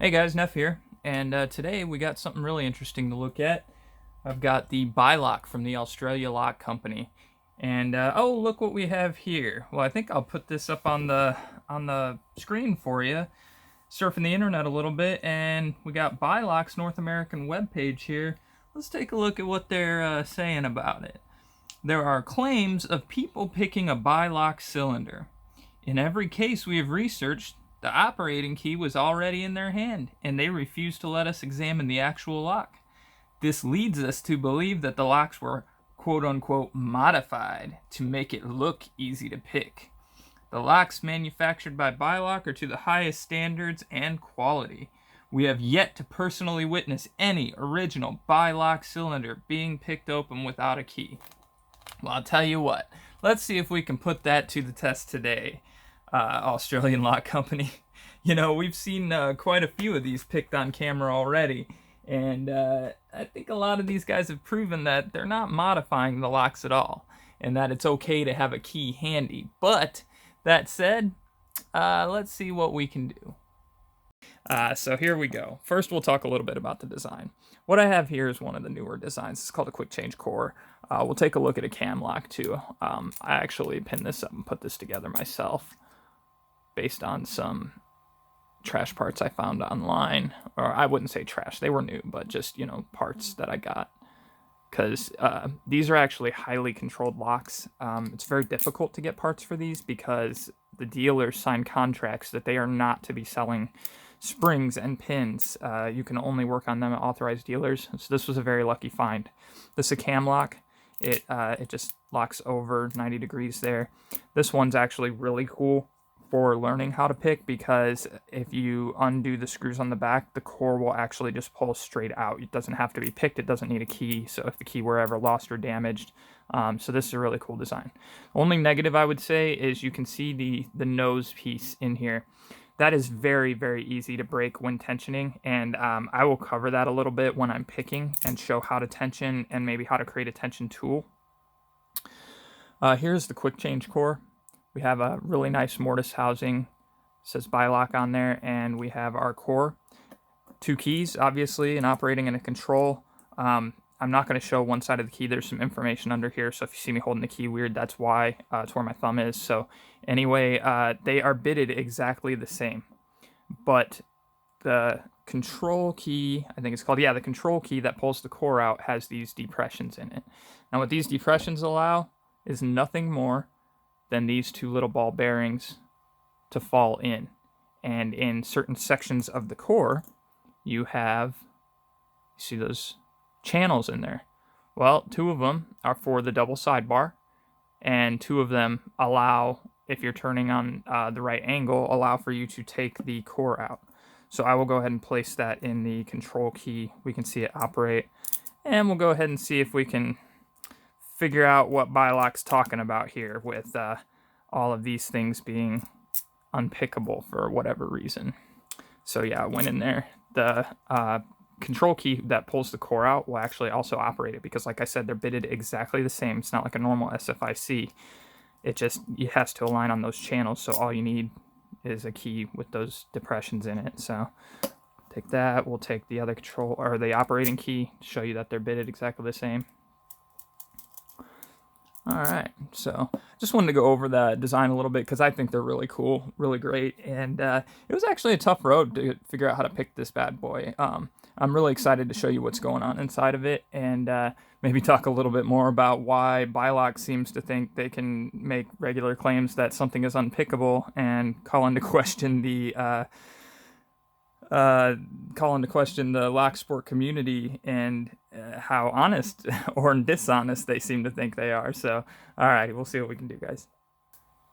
Hey guys, Neff here, and today we got something really interesting to look at. I've got the Bilock from the Australia Lock Company, and oh, look what we have here. Well, I think I'll put this up on the screen for you. Surfing the internet a little bit, and we got Bilock's North American webpage here. Let's take a look at what they're saying about it. There are claims of people picking a Bilock cylinder. In every case we have researched, the operating key was already in their hand, and they refused to let us examine the actual lock. This leads us to believe that the locks were quote-unquote modified to make it look easy to pick. The locks manufactured by Bilock are to the highest standards and quality. We have yet to personally witness any original Bilock cylinder being picked open without a key. Well, I'll tell you what. Let's see if we can put that to the test today. Australian Lock Company. You know, we've seen quite a few of these picked on camera already, and I think a lot of these guys have proven that they're not modifying the locks at all, and that it's okay to have a key handy. But that said, let's see what we can do. So here we go. First, we'll talk a little bit about the design. What I have here is one of the newer designs. It's called a quick change core. We'll take a look at a cam lock too. I actually pinned this up and put this together myself, based on some trash parts I found online. Or I wouldn't say trash, they were new, but just, you know, parts that I got. Because these are actually highly controlled locks. It's very difficult to get parts for these because the dealers sign contracts that they are not to be selling springs and pins. You can only work on them at authorized dealers. So this was a very lucky find. This is a cam lock. It just locks over 90 degrees there. This one's actually really cool for learning how to pick, because if you undo the screws on the back, the core will actually just pull straight out. It doesn't have to be picked. It doesn't need a key. So if the key were ever lost or damaged, so this is a really cool design. Only negative I would say is you can see the nose piece in here. That is very, very easy to break when tensioning, and I will cover that a little bit when I'm picking and show how to tension and maybe how to create a tension tool. Here's the quick change core. We have a really nice mortise housing, says Bilock on there, and we have our core. Two keys, obviously, an operating and a control. I'm not going to show one side of the key. There's some information under here, so if you see me holding the key weird, that's why. It's where my thumb is. So anyway, they are bitted exactly the same. But the control key, I think it's called, the control key that pulls the core out has these depressions in it. Now what these depressions allow is nothing more than these two little ball bearings to fall in. And in certain sections of the core, you see those channels in there. Well, two of them are for the double sidebar, and two of them allow, if you're turning on the right angle, allow for you to take the core out. So I will go ahead and place that in the control key. We can see it operate, and we'll go ahead and see if we can figure out what Bilock's talking about here with all of these things being unpickable for whatever reason. So yeah, I went in there. The control key that pulls the core out will actually also operate it, because like I said, they're bitted exactly the same. It's not like a normal SFIC. It has to align on those channels, so all you need is a key with those depressions in it. So take that. We'll take the other control, or the operating key, to show you that they're bitted exactly the same. Alright, so just wanted to go over the design a little bit, because I think they're really cool, really great, and it was actually a tough road to figure out how to pick this bad boy. I'm really excited to show you what's going on inside of it, and maybe talk a little bit more about why Bilock seems to think they can make regular claims that something is unpickable and call into question the lock sport community, and how honest or dishonest they seem to think they are. So, alrighty, we'll see what we can do, guys.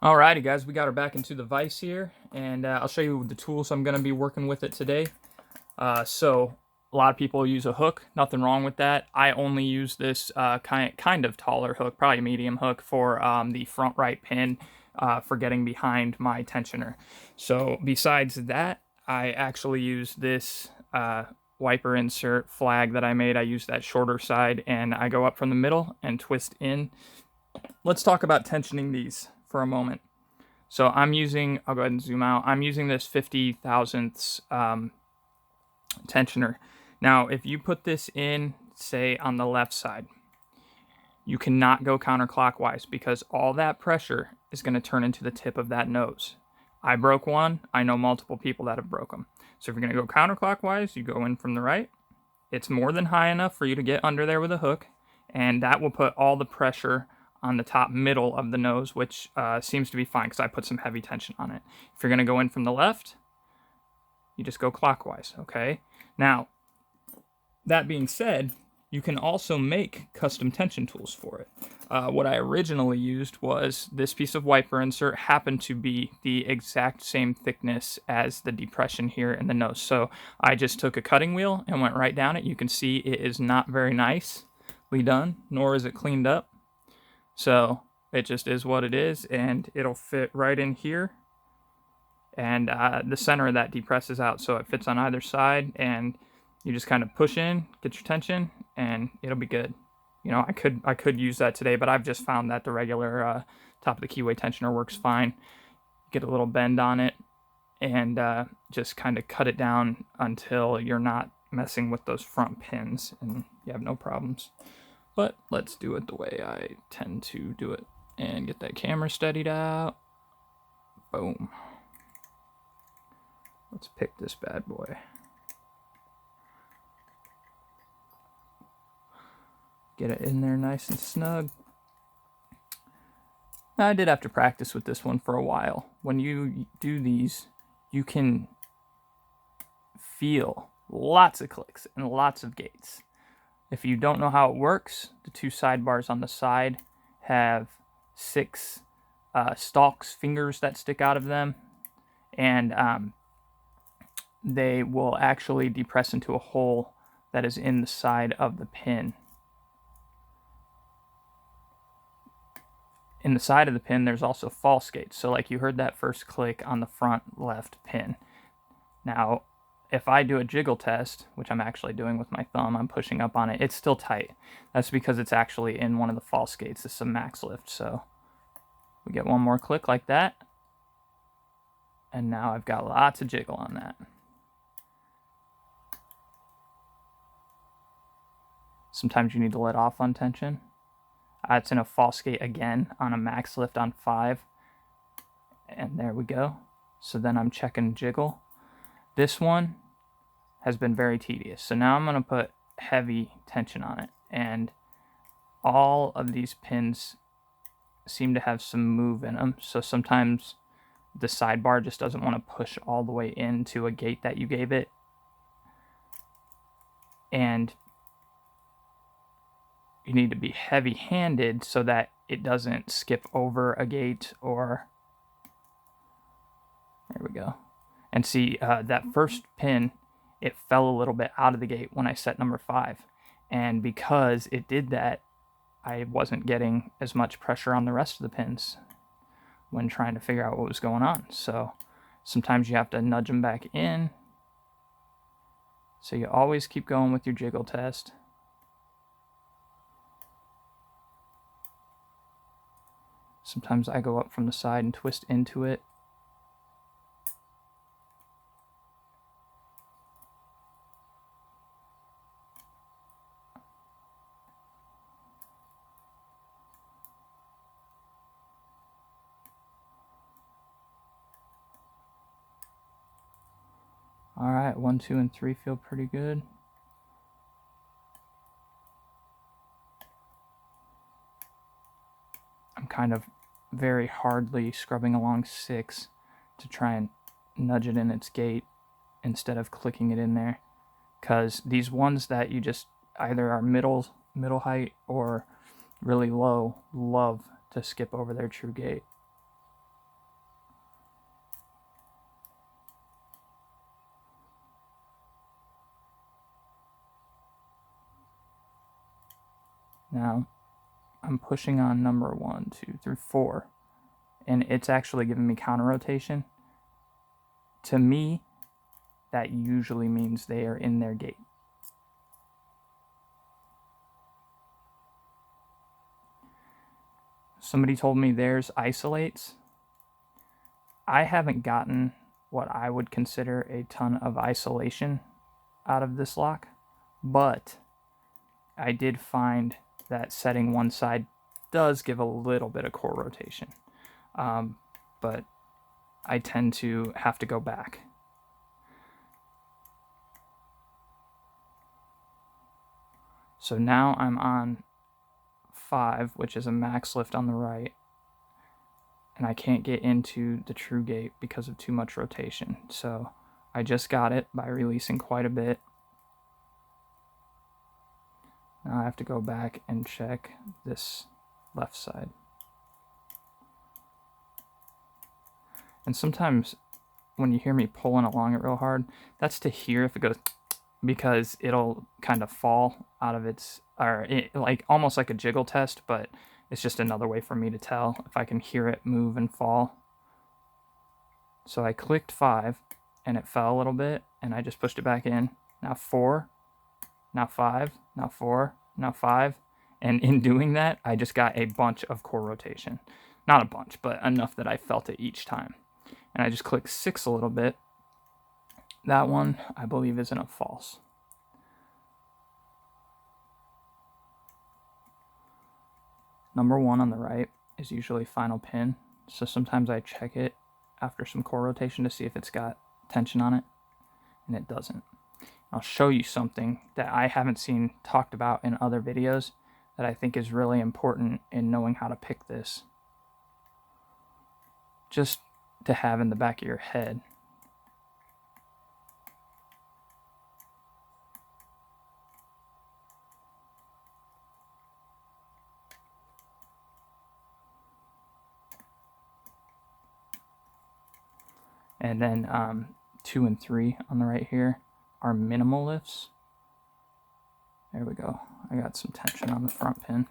Alrighty, guys, we got her back into the vise here, and I'll show you the tools I'm going to be working with it today. So, a lot of people use a hook. Nothing wrong with that. I only use this kind of taller hook, probably a medium hook, for the front right pin for getting behind my tensioner. So, besides that, I actually use this wiper insert flag that I made. I use that shorter side, and I go up from the middle and twist in. Let's talk about tensioning these for a moment. So I'll go ahead and zoom out. I'm using this 50 thousandths tensioner. Now, if you put this in, say, on the left side, you cannot go counterclockwise because all that pressure is going to turn into the tip of that nose. I broke one. I know multiple people that have broke them. So if you're going to go counterclockwise, you go in from the right. It's more than high enough for you to get under there with a hook, and that will put all the pressure on the top middle of the nose, which seems to be fine because I put some heavy tension on it. If you're going to go in from the left, you just go clockwise, okay? Now, that being said, you can also make custom tension tools for it. What I originally used was this piece of wiper insert happened to be the exact same thickness as the depression here in the nose. So I just took a cutting wheel and went right down it. You can see it is not very nicely done, nor is it cleaned up. So it just is what it is, and it'll fit right in here. And the center of that depresses out, so it fits on either side, and you just kind of push in, get your tension, and it'll be good. You know, I could use that today, but I've just found that the regular top of the keyway tensioner works fine. Get a little bend on it, and just kind of cut it down until you're not messing with those front pins, and you have no problems. But let's do it the way I tend to do it, and get that camera steadied out. Boom. Let's pick this bad boy. Get it in there nice and snug. Now, I did have to practice with this one for a while. When you do these, you can feel lots of clicks and lots of gates. If you don't know how it works, the two sidebars on the side have 6 stalks, fingers that stick out of them, and they will actually depress into a hole that is in the side of the pin. In the side of the pin, there's also false gates. So like you heard that first click on the front left pin. Now, if I do a jiggle test, which I'm actually doing with my thumb, I'm pushing up on it, it's still tight. That's because it's actually in one of the false gates. This is a max lift. So we get one more click like that. And now I've got lots of jiggle on that. Sometimes you need to let off on tension. It's in a false gate again on a max lift on 5. And there we go. So then I'm checking jiggle. This one has been very tedious. So now I'm going to put heavy tension on it. And all of these pins seem to have some move in them. So sometimes the sidebar just doesn't want to push all the way into a gate that you gave it. And you need to be heavy-handed so that it doesn't skip over a gate or... There we go. And see, that first pin, it fell a little bit out of the gate when I set number 5. And because it did that, I wasn't getting as much pressure on the rest of the pins when trying to figure out what was going on. So sometimes you have to nudge them back in. So you always keep going with your jiggle test. Sometimes I go up from the side and twist into it. All right, 1, 2, and 3 feel pretty good. I'm kind of very hardly scrubbing along 6 to try and nudge it in its gate instead of clicking it in there, because these ones that you just either are middle height or really low love to skip over their true gate. Now I'm pushing on number 1, 2, 3, 4, and it's actually giving me counter rotation. To me, that usually means they are in their gate. Somebody told me theirs isolates. I haven't gotten what I would consider a ton of isolation out of this lock, but I did find that setting one side does give a little bit of core rotation, but I tend to have to go back. So now I'm on 5, which is a max lift on the right, and I can't get into the true gate because of too much rotation. So I just got it by releasing quite a bit. Now I have to go back and check this left side. And sometimes when you hear me pulling along it real hard, that's to hear if it goes, because it'll kind of fall out of its, like almost like a jiggle test, but it's just another way for me to tell if I can hear it move and fall. So I clicked 5 and it fell a little bit and I just pushed it back in. Now 4, now 5, now 4, now 5. And in doing that, I just got a bunch of core rotation. Not a bunch, but enough that I felt it each time. And I just clicked 6 a little bit. That one, I believe, isn't a false. Number 1 on the right is usually final pin. So sometimes I check it after some core rotation to see if it's got tension on it, and it doesn't. I'll show you something that I haven't seen talked about in other videos that I think is really important in knowing how to pick this. Just to have in the back of your head. And then 2 and 3 on the right here are minimal lifts. There we go. I got some tension on the front pin.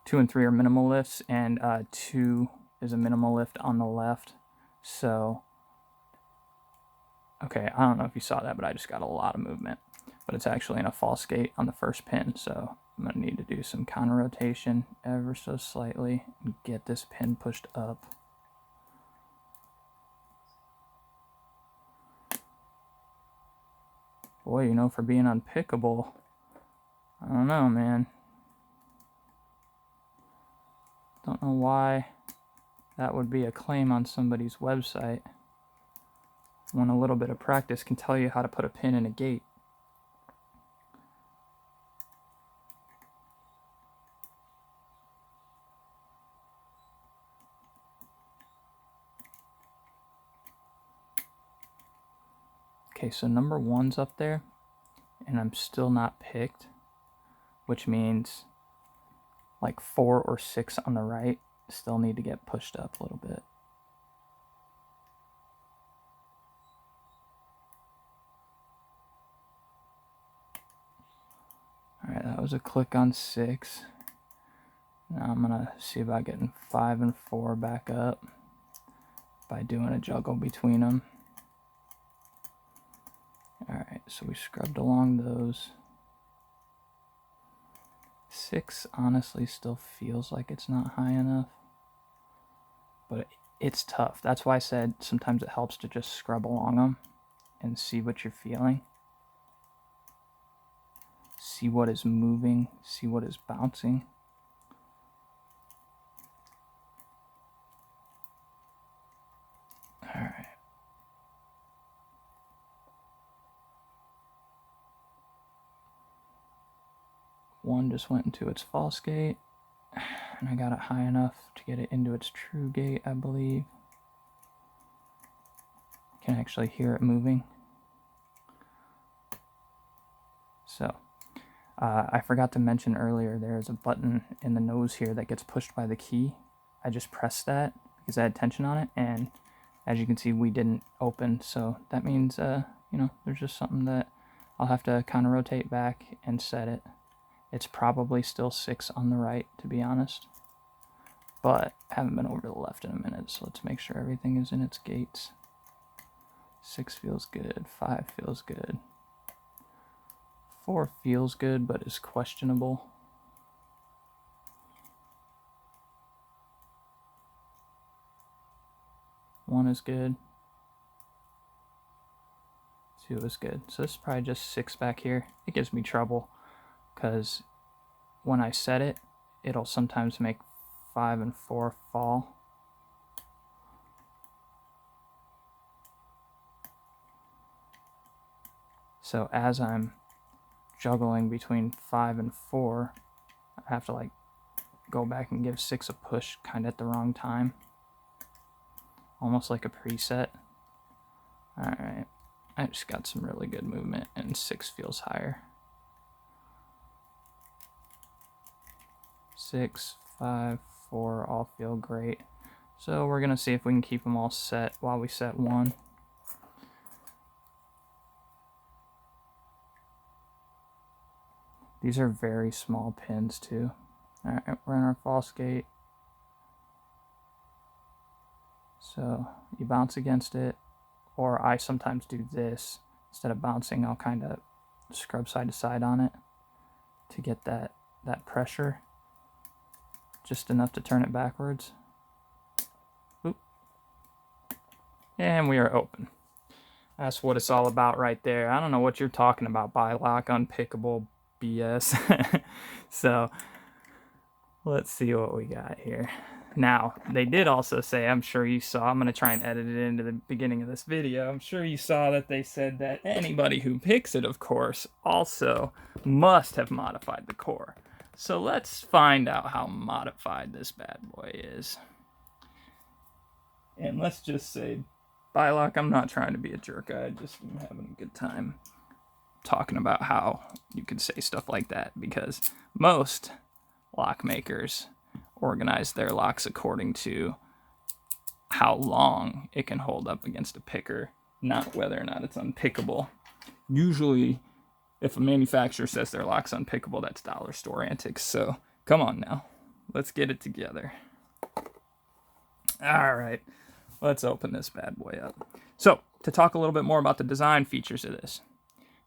2 and 3 are minimal lifts, and 2 is a minimal lift on the left. So, okay, I don't know if you saw that, but I just got a lot of movement. But it's actually in a false gate on the first pin, so I'm going to need to do some counter rotation ever so slightly and get this pin pushed up. Boy, you know, for being unpickable, I don't know, man. Don't know why that would be a claim on somebody's website when a little bit of practice can tell you how to put a pin in a gate. Okay, so number 1's up there, and I'm still not picked, which means like 4 or 6 on the right still need to get pushed up a little bit. Alright, that was a click on 6. Now I'm going to see about getting 5 and 4 back up by doing a juggle between them. Alright, so we scrubbed along those. 6 honestly still feels like it's not high enough, but it's tough. That's why I said sometimes it helps to just scrub along them and see what you're feeling. See what is moving, see what is bouncing. Alright. One just went into its false gate, and I got it high enough to get it into its true gate, I believe. Can actually hear it moving. So, I forgot to mention earlier, there's a button in the nose here that gets pushed by the key. I just pressed that because I had tension on it, and as you can see, we didn't open, so that means, you know, there's just something that I'll have to kind of rotate back and set it. It's probably still 6 on the right, to be honest, but I haven't been over to the left in a minute, so let's make sure everything is in its gates. 6 feels good, 5 feels good. 4 feels good, but is questionable. One is good. 2 is good. So this is probably just 6 back here. It gives me trouble because when I set it, it'll sometimes make 5 and 4 fall. So as I'm juggling between 5 and 4, I have to like go back and give 6 a push kind of at the wrong time. Almost like a preset. Alright, I just got some really good movement and 6 feels higher. 6, 5, 4 all feel great. So we're gonna see if we can keep them all set while we set 1. These are very small pins too. Alright, we're in our false gate. So you bounce against it, or I sometimes do this. Instead of bouncing, I'll kind of scrub side to side on it to get that pressure. Just enough to turn it backwards. Oop. And we are open. That's what it's all about right there. I don't know what you're talking about, Bilock, Unpickable BS. So let's see what we got here. Now, they did also say, I'm sure you saw, I'm going to try and edit it into the beginning of this video. I'm sure you saw that they said that anybody who picks it, of course, also must have modified the core. So let's find out how modified this bad boy is. And let's just say, Bilock, I'm not trying to be a jerk. I just am having a good time talking about how you could say stuff like that, because most lock makers organize their locks according to how long it can hold up against a picker, not whether or not it's unpickable. Usually, if a manufacturer says their lock's unpickable, that's dollar store antics. So come on now, let's get it together. All right, let's open this bad boy up. So to talk a little bit more about the design features of this,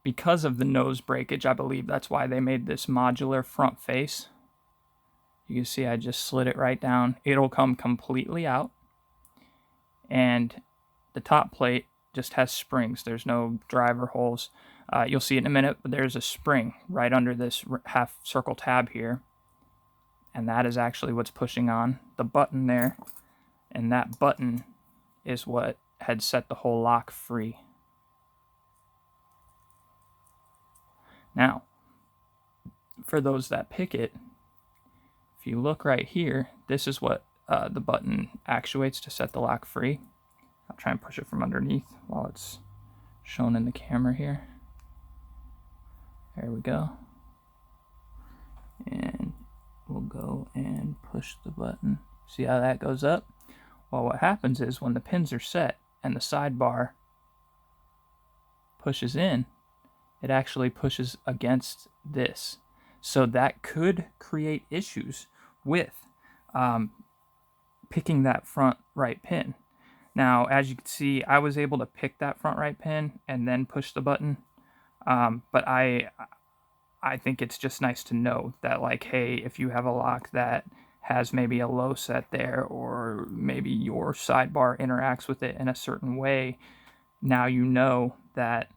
because of the nose breakage, I believe that's why they made this modular front face. You can see I just slid it right down. It'll come completely out. And the top plate just has springs. There's no driver holes. You'll see it in a minute, but there's a spring right under this half circle tab here. And that is actually what's pushing on the button there. And that button is what had set the whole lock free. Now, for those that pick it, if you look right here, this is what the button actuates to set the lock free. I'll try and push it from underneath while it's shown in the camera here. There we go. And we'll go and push the button. See how that goes up? Well, what happens is when the pins are set and the sidebar pushes in, it actually pushes against this. So that could create issues with picking that front right pin. Now, as you can see, I was able to pick that front right pin and then push the button. But I think it's just nice to know that, like, hey, if you have a lock that has maybe a low set there, or maybe your sidebar interacts with it in a certain way, now you know that,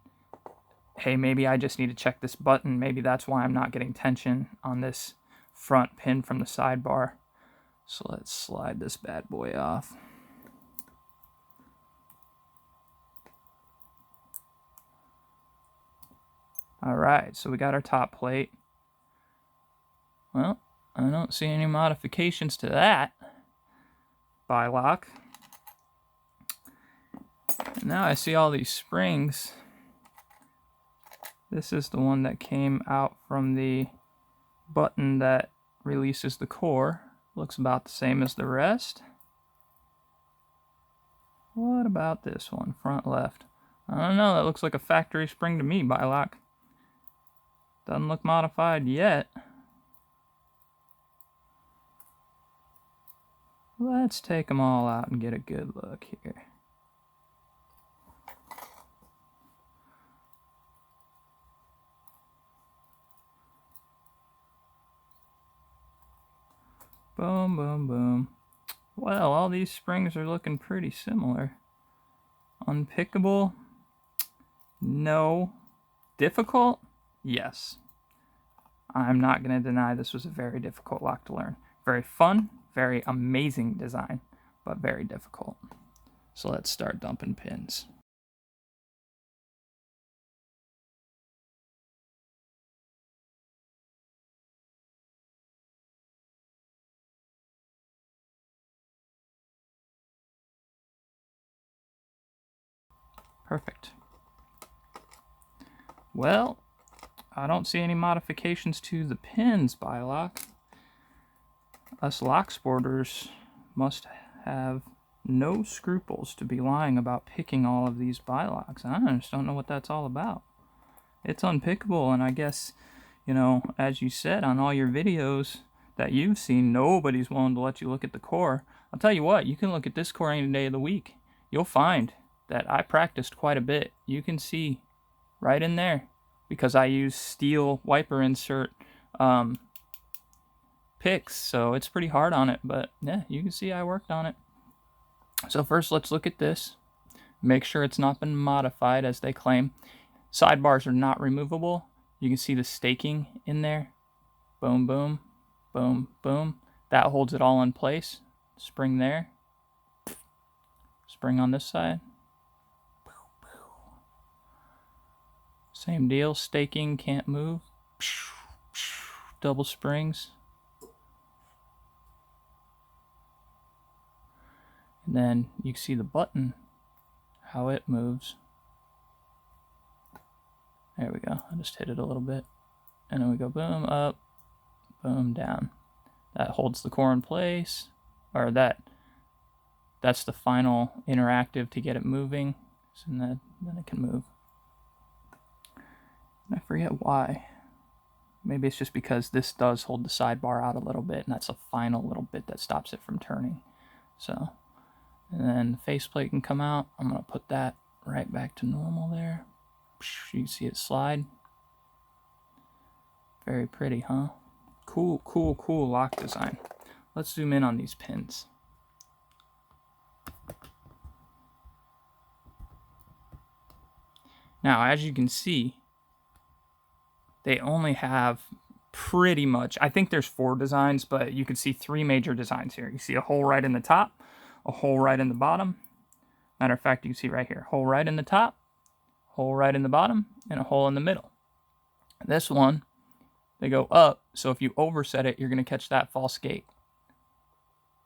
hey, maybe I just need to check this button. Maybe that's why I'm not getting tension on this front pin from the sidebar. So let's slide this bad boy off. All right, so we got our top plate. Well, I don't see any modifications to that Bilock. And now I see all these springs. This is the one that came out from the button that releases the core. Looks about the same as the rest. What about this one, front left? I don't know, that looks like a factory spring to me, Bilock. Doesn't look modified yet. Let's take them all out and get a good look here. Boom, boom, boom. Well, all these springs are looking pretty similar. Unpickable. No. Difficult? Yes. I'm not going to deny this was a very difficult lock to learn. Very fun, very amazing design, but very difficult. So let's start dumping pins. Perfect. Well, I don't see any modifications to the pins, Bilock. Us lock sporters must have no scruples to be lying about picking all of these Bilocks. I just don't know what that's all about. It's unpickable, and I guess, you know, as you said on all your videos that you've seen, nobody's willing to let you look at the core. I'll tell you what, you can look at this core any day of the week. You'll find that I practiced quite a bit. You can see right in there, because I use steel wiper insert picks, so it's pretty hard on it, but yeah, you can see I worked on it. So first, let's look at this. Make sure it's not been modified as they claim. Sidebars are not removable. You can see the staking in there. Boom, boom, boom, boom. That holds it all in place. Spring there. Spring on this side. Same deal. Staking, can't move. Double springs. And then you can see the button, how it moves. There we go. I just hit it a little bit. And then we go boom, up, boom, down. That holds the core in place. Or that's the final interactive to get it moving. So then it can move. And I forget why. Maybe it's just because this does hold the sidebar out a little bit, and that's a final little bit that stops it from turning. So, and then the faceplate can come out. I'm going to put that right back to normal there. You can see it slide. Very pretty, huh? Cool, cool, cool lock design. Let's zoom in on these pins. Now, as you can see, they only have pretty much, I think there's 4 designs, but you can see 3 major designs here. You see a hole right in the top, a hole right in the bottom. Matter of fact, you can see right here, hole right in the top, hole right in the bottom, and a hole in the middle. This one, they go up, so if you overset it, you're going to catch that false gate.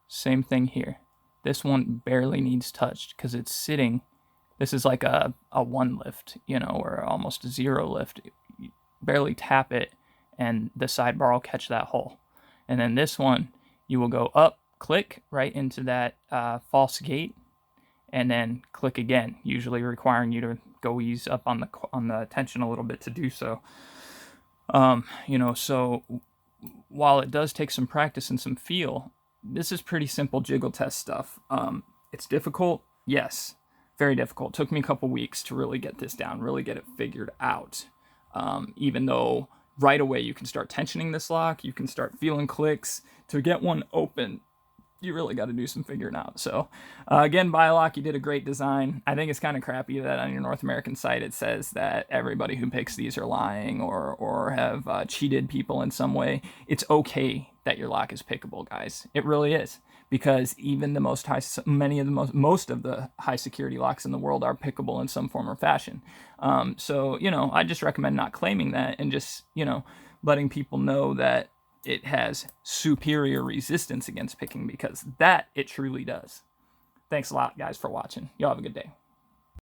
Same thing here. This one barely needs touched because it's sitting. This is like a 1 lift, you know, or almost a 0 lift. You barely tap it, and the sidebar will catch that hole. And then this one, you will go up, click right into that false gate, and then click again, usually requiring you to go ease up on the tension a little bit to do so. You know, so while it does take some practice and some feel, this is pretty simple jiggle test stuff. It's difficult, yes, very difficult. It took me a couple weeks to really get this down, really get it figured out. Even though right away you can start tensioning this lock, you can start feeling clicks. To get one open, you really got to do some figuring out. So again, Bilock, you did a great design. I think it's kind of crappy that on your North American site it says that everybody who picks these are lying or have cheated people in some way. It's okay that your lock is pickable, guys. It really is, because even the most of the high security locks in the world are pickable in some form or fashion. So, you know, I just recommend not claiming that and just, you know, letting people know that it has superior resistance against picking, because that it truly does. Thanks a lot, guys, for watching. Y'all have a good day.